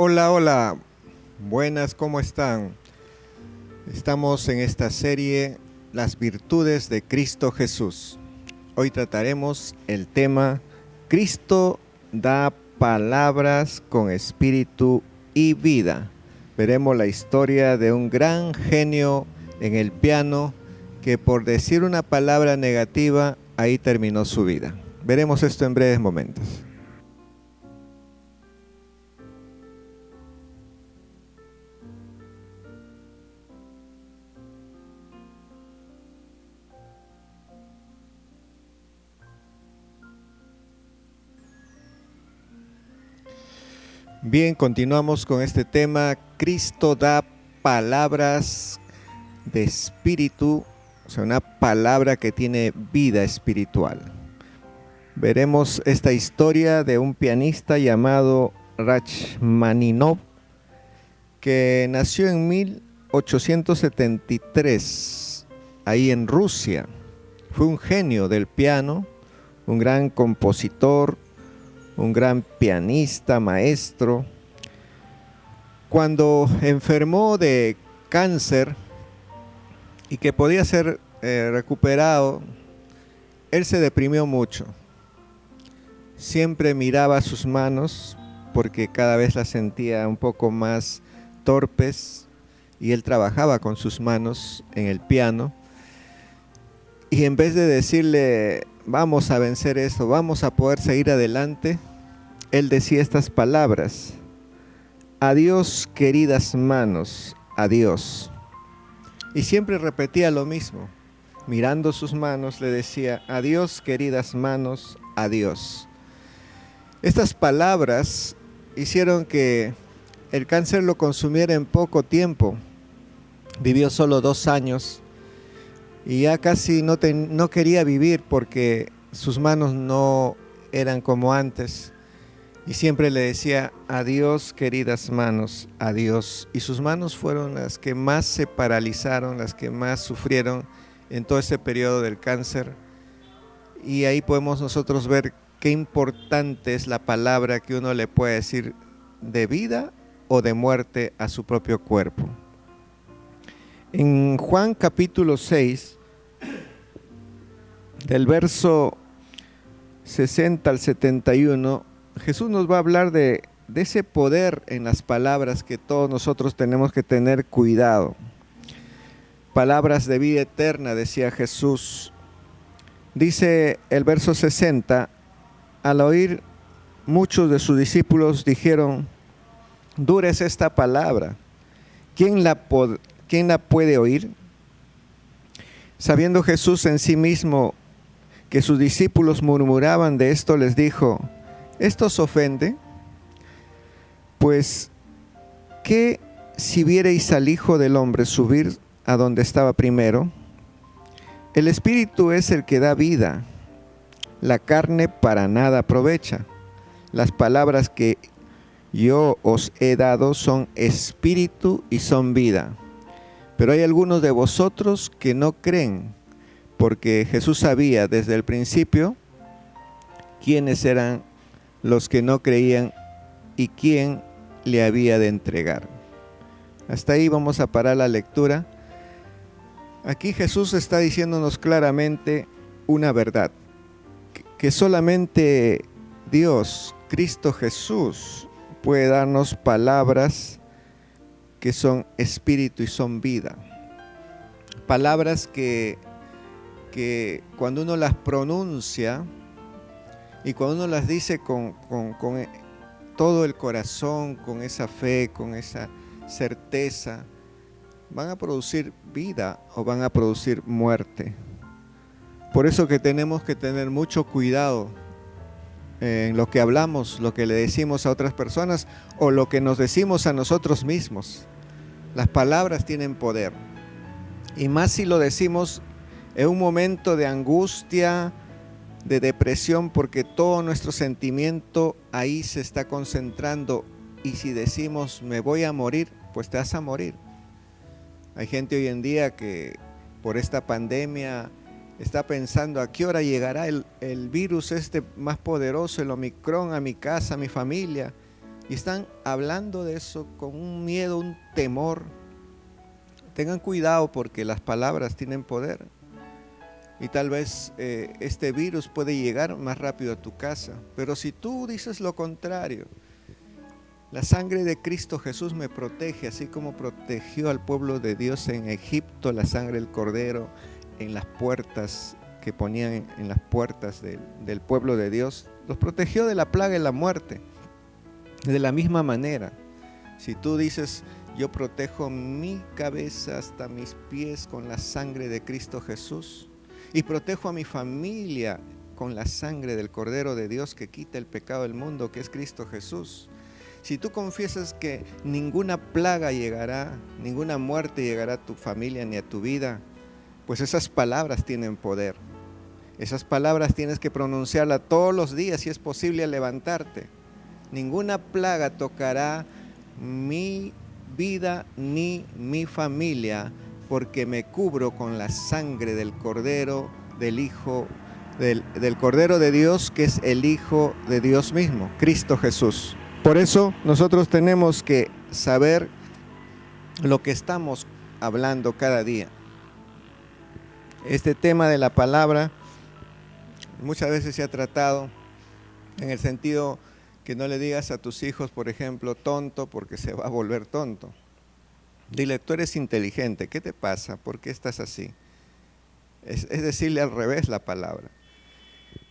Hola, hola, buenas, ¿cómo están? Estamos en esta serie Las virtudes de Cristo Jesús. Hoy trataremos el tema Cristo da palabras con espíritu y vida. Veremos la historia de un gran genio en el piano que por decir una palabra negativa, ahí terminó su vida. Veremos esto en breves momentos. Bien, continuamos con este tema. Cristo da palabras de espíritu, o sea, una palabra que tiene vida espiritual. Veremos esta historia de un pianista llamado Rachmaninoff, que nació en 1873, ahí en Rusia. Fue un genio del piano, un gran compositor, un gran pianista, maestro. Cuando enfermó de cáncer y que podía ser recuperado, él se deprimió mucho. Siempre miraba sus manos porque cada vez las sentía un poco más torpes y él trabajaba con sus manos en el piano. Y en vez de decirle, vamos a vencer esto, vamos a poder seguir adelante, él decía estas palabras: adiós queridas manos, adiós. Y siempre repetía lo mismo. Mirando sus manos le decía, adiós queridas manos, adiós. Estas palabras hicieron que el cáncer lo consumiera en poco tiempo. Vivió solo 2 años y ya casi no quería vivir porque sus manos no eran como antes. Y siempre le decía, adiós queridas manos, adiós. Y sus manos fueron las que más se paralizaron, las que más sufrieron en todo ese periodo del cáncer. Y ahí podemos nosotros ver qué importante es la palabra que uno le puede decir de vida o de muerte a su propio cuerpo. En Juan capítulo 6, del verso 60 al 71, Jesús nos va a hablar de ese poder en las palabras que todos nosotros tenemos que tener cuidado. Palabras de vida eterna, decía Jesús. Dice el verso 60, al oír muchos de sus discípulos dijeron, dura es esta palabra, ¿quién la puede oír? Sabiendo Jesús en sí mismo que sus discípulos murmuraban de esto, les dijo, ¿esto os ofende? Pues, ¿qué si viereis al Hijo del Hombre subir a donde estaba primero? El Espíritu es el que da vida, la carne para nada aprovecha. Las palabras que yo os he dado son espíritu y son vida. Pero hay algunos de vosotros que no creen, porque Jesús sabía desde el principio quiénes eran los que no creían y quién le había de entregar. Hasta ahí vamos a parar la lectura. Aquí Jesús está diciéndonos claramente una verdad, que solamente Dios, Cristo Jesús, puede darnos palabras que son espíritu y son vida. Palabras que cuando uno las pronuncia y cuando uno las dice con todo el corazón, con esa fe, con esa certeza, van a producir vida o van a producir muerte. Por eso que tenemos que tener mucho cuidado en lo que hablamos, lo que le decimos a otras personas o lo que nos decimos a nosotros mismos. Las palabras tienen poder. Y más si lo decimos en un momento de angustia, de depresión, porque todo nuestro sentimiento ahí se está concentrando. Y si decimos me voy a morir, pues te vas a morir. Hay gente hoy en día que por esta pandemia está pensando a qué hora llegará el virus este más poderoso, el Omicron, a mi casa, a mi familia. y están hablando de eso con un miedo, un temor. Tengan cuidado porque las palabras tienen poder. Y tal vez este virus puede llegar más rápido a tu casa. Pero si tú dices lo contrario, la sangre de Cristo Jesús me protege, así como protegió al pueblo de Dios en Egipto, la sangre del Cordero en las puertas que ponían en las puertas del pueblo de Dios, los protegió de la plaga y la muerte. De la misma manera, si tú dices, yo protejo mi cabeza hasta mis pies con la sangre de Cristo Jesús, y protejo a mi familia con la sangre del Cordero de Dios que quita el pecado del mundo, que es Cristo Jesús. Si tú confiesas que ninguna plaga llegará, ninguna muerte llegará a tu familia ni a tu vida, pues esas palabras tienen poder. Esas palabras tienes que pronunciarlas todos los días, si es posible, al levantarte. Ninguna plaga tocará mi vida ni mi familia, porque me cubro con la sangre del Cordero, del Hijo, del Cordero de Dios, que es el Hijo de Dios mismo, Cristo Jesús. Por eso nosotros tenemos que saber lo que estamos hablando cada día. Este tema de la palabra muchas veces se ha tratado en el sentido que no le digas a tus hijos, por ejemplo, tonto, porque se va a volver tonto. Dile, tú eres inteligente, ¿qué te pasa? ¿Por qué estás así? Es decirle al revés la palabra.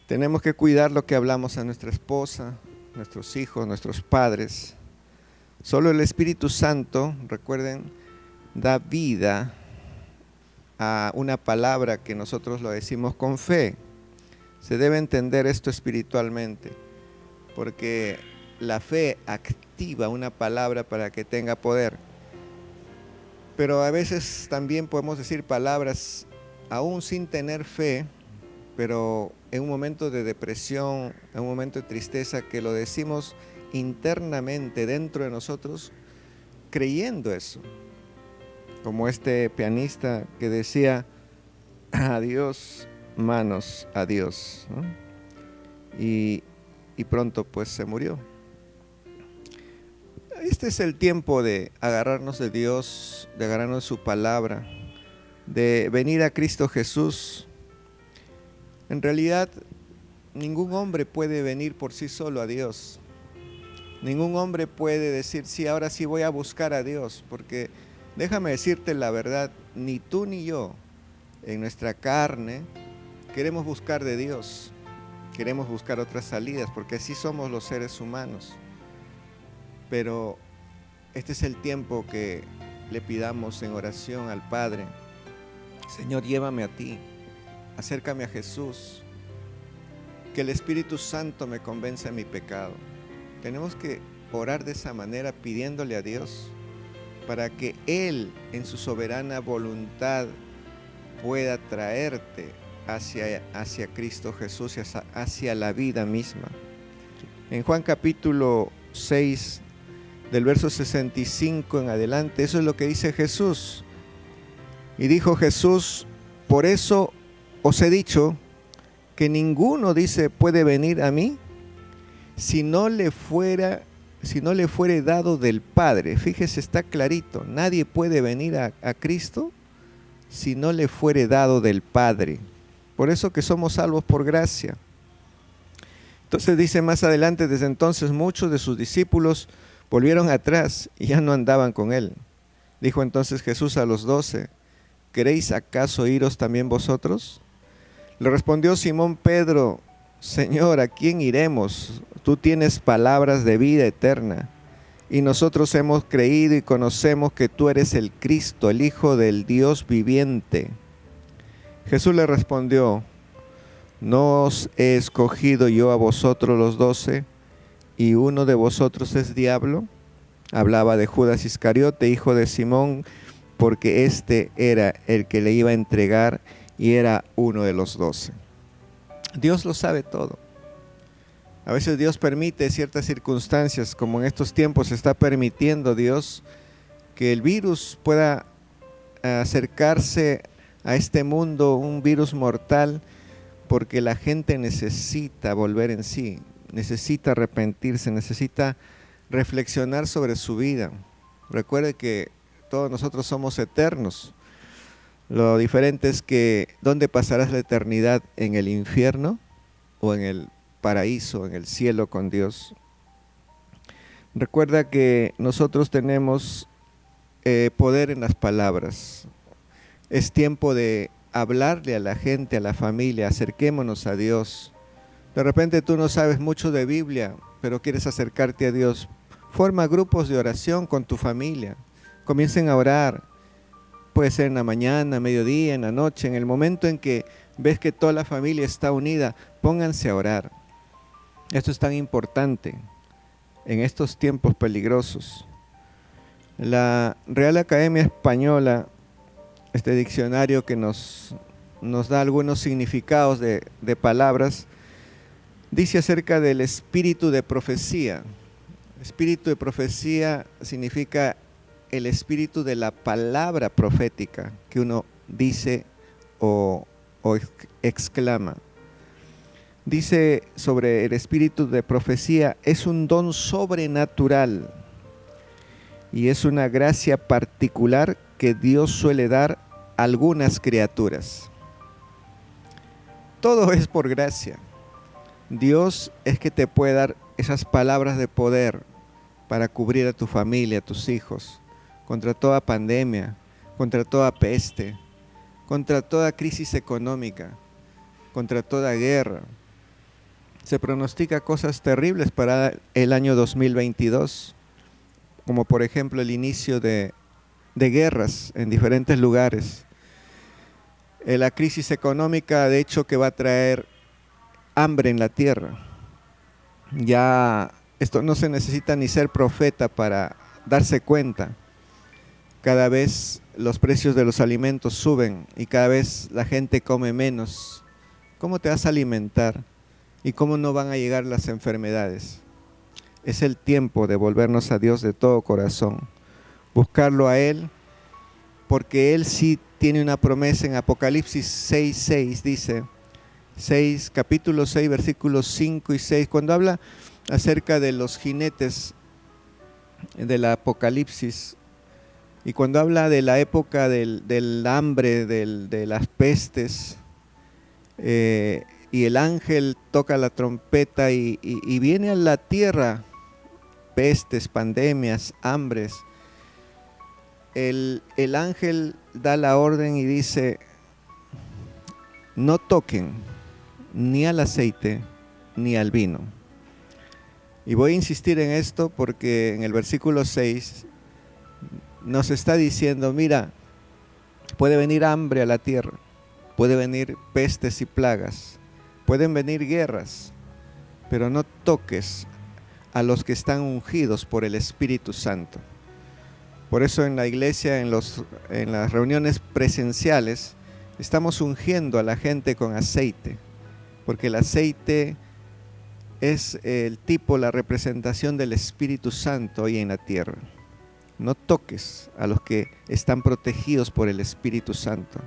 Tenemos que cuidar lo que hablamos a nuestra esposa, nuestros hijos, nuestros padres. Solo el Espíritu Santo, recuerden, da vida a una palabra que nosotros lo decimos con fe. Se debe entender esto espiritualmente, porque la fe activa una palabra para que tenga poder. Pero a veces también podemos decir palabras aún sin tener fe, pero en un momento de depresión, en un momento de tristeza, que lo decimos internamente dentro de nosotros, creyendo eso. Como este pianista que decía, adiós manos, adiós, ¿no? Y pronto pues se murió. Este es el tiempo de agarrarnos de Dios, de agarrarnos de su palabra, de venir a Cristo Jesús. En realidad, ningún hombre puede venir por sí solo a Dios. Ningún hombre puede decir, sí, ahora sí voy a buscar a Dios, porque déjame decirte la verdad, ni tú ni yo, en nuestra carne, queremos buscar de Dios, queremos buscar otras salidas, porque así somos los seres humanos. Pero este es el tiempo que le pidamos en oración al Padre. Señor, llévame a ti, acércame a Jesús, que el Espíritu Santo me convenza de mi pecado. Tenemos que orar de esa manera, pidiéndole a Dios, para que Él, en su soberana voluntad, pueda traerte hacia Cristo Jesús y hacia la vida misma. En Juan capítulo 6, del verso 65 en adelante, eso es lo que dice Jesús. Y dijo Jesús, por eso os he dicho que ninguno, dice, puede venir a mí si no le fuere dado del Padre. Fíjese, está clarito, nadie puede venir a Cristo si no le fuere dado del Padre. Por eso que somos salvos por gracia. Entonces dice más adelante, desde entonces muchos de sus discípulos volvieron atrás y ya no andaban con él. Dijo entonces Jesús a los 12, ¿queréis acaso iros también vosotros? Le respondió Simón Pedro, Señor, ¿a quién iremos? Tú tienes palabras de vida eterna, y nosotros hemos creído y conocemos que tú eres el Cristo, el Hijo del Dios viviente. Jesús le respondió, ¿no os he escogido yo a vosotros los 12, y uno de vosotros es diablo? Hablaba de Judas Iscariote, hijo de Simón, porque este era el que le iba a entregar y era uno de los 12. Dios lo sabe todo. A veces Dios permite ciertas circunstancias, como en estos tiempos está permitiendo Dios que el virus pueda acercarse a este mundo, un virus mortal, porque la gente necesita volver en sí, necesita arrepentirse, necesita reflexionar sobre su vida. Recuerde que todos nosotros somos eternos. Lo diferente es que ¿dónde pasarás la eternidad? ¿En el infierno o en el paraíso, en el cielo con Dios? Recuerda que nosotros tenemos poder en las palabras. Es tiempo de hablarle a la gente, a la familia, acerquémonos a Dios. De repente tú no sabes mucho de Biblia, pero quieres acercarte a Dios. Forma grupos de oración con tu familia. Comiencen a orar. Puede ser en la mañana, mediodía, en la noche, en el momento en que ves que toda la familia está unida, pónganse a orar. Esto es tan importante en estos tiempos peligrosos. La Real Academia Española, este diccionario que nos da algunos significados de palabras, dice acerca del espíritu de profecía. Espíritu de profecía significa el espíritu de la palabra profética que uno dice o exclama. Dice sobre el espíritu de profecía, es un don sobrenatural y es una gracia particular que Dios suele dar a algunas criaturas. Todo es por gracia. Dios es que te puede dar esas palabras de poder para cubrir a tu familia, a tus hijos, contra toda pandemia, contra toda peste, contra toda crisis económica, contra toda guerra. Se pronostica cosas terribles para el año 2022, como por ejemplo el inicio de guerras en diferentes lugares. La crisis económica, de hecho, que va a traer hambre en la tierra. Ya esto no se necesita ni ser profeta para darse cuenta. Cada vez los precios de los alimentos suben y cada vez la gente come menos. ¿Cómo te vas a alimentar? ¿Y cómo no van a llegar las enfermedades? Es el tiempo de volvernos a Dios de todo corazón, buscarlo a Él, porque Él sí tiene una promesa en Apocalipsis 6:6, dice, capítulo 6, versículos 5 y 6, cuando habla acerca de los jinetes del Apocalipsis, y cuando habla de la época del hambre, de las pestes, y el ángel toca la trompeta y viene a la tierra pestes, pandemias, hambres. El ángel da la orden y dice, no toquen ni al aceite ni al vino. Y voy a insistir en esto porque en el versículo 6 nos está diciendo, mira, puede venir hambre a la tierra, puede venir pestes y plagas, pueden venir guerras, pero no toques a los que están ungidos por el Espíritu Santo. Por eso en la iglesia, en las reuniones presenciales, estamos ungiendo a la gente con aceite, porque el aceite es el tipo, la representación del Espíritu Santo hoy en la tierra. No toques a los que están protegidos por el Espíritu Santo,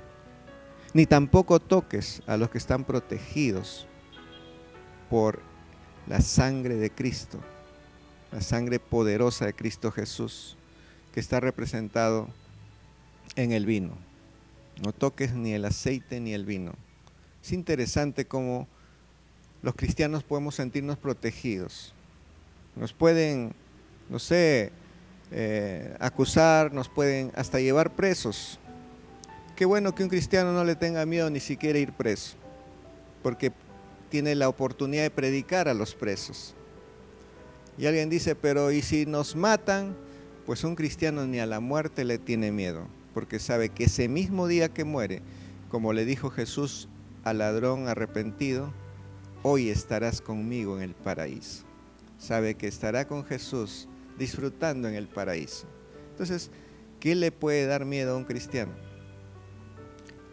ni tampoco toques a los que están protegidos por la sangre de Cristo, la sangre poderosa de Cristo Jesús, que está representado en el vino. No toques ni el aceite ni el vino. Es interesante cómo los cristianos podemos sentirnos protegidos. Nos pueden, no sé, acusar, nos pueden hasta llevar presos. Qué bueno que un cristiano no le tenga miedo ni siquiera ir preso, porque tiene la oportunidad de predicar a los presos. Y alguien dice, pero ¿y si nos matan? Pues un cristiano ni a la muerte le tiene miedo, porque sabe que ese mismo día que muere, como le dijo Jesús al ladrón arrepentido, hoy estarás conmigo en el paraíso. Sabe que estará con Jesús disfrutando en el paraíso. Entonces, ¿qué le puede dar miedo a un cristiano?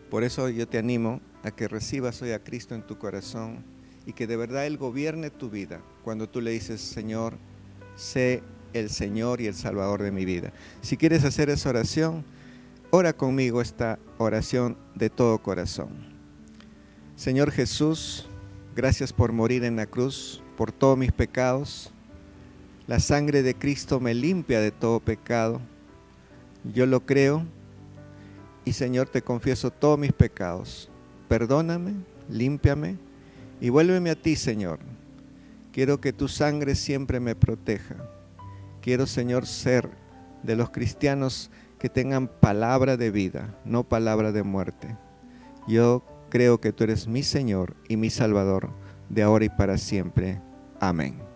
Por eso yo te animo a que recibas hoy a Cristo en tu corazón y que de verdad Él gobierne tu vida. Cuando tú le dices, Señor, sé el Señor y el Salvador de mi vida. Si quieres hacer esa oración, ora conmigo esta oración de todo corazón. Señor Jesús, gracias por morir en la cruz, por todos mis pecados. La sangre de Cristo me limpia de todo pecado. Yo lo creo y Señor, te confieso todos mis pecados. Perdóname, límpiame y vuélveme a ti, Señor. Quiero que tu sangre siempre me proteja. Quiero, Señor, ser de los cristianos que tengan palabra de vida, no palabra de muerte. Yo creo que tú eres mi Señor y mi Salvador, de ahora y para siempre. Amén.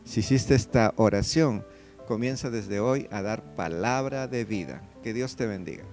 Si hiciste esta oración, comienza desde hoy a dar palabra de vida. Que Dios te bendiga.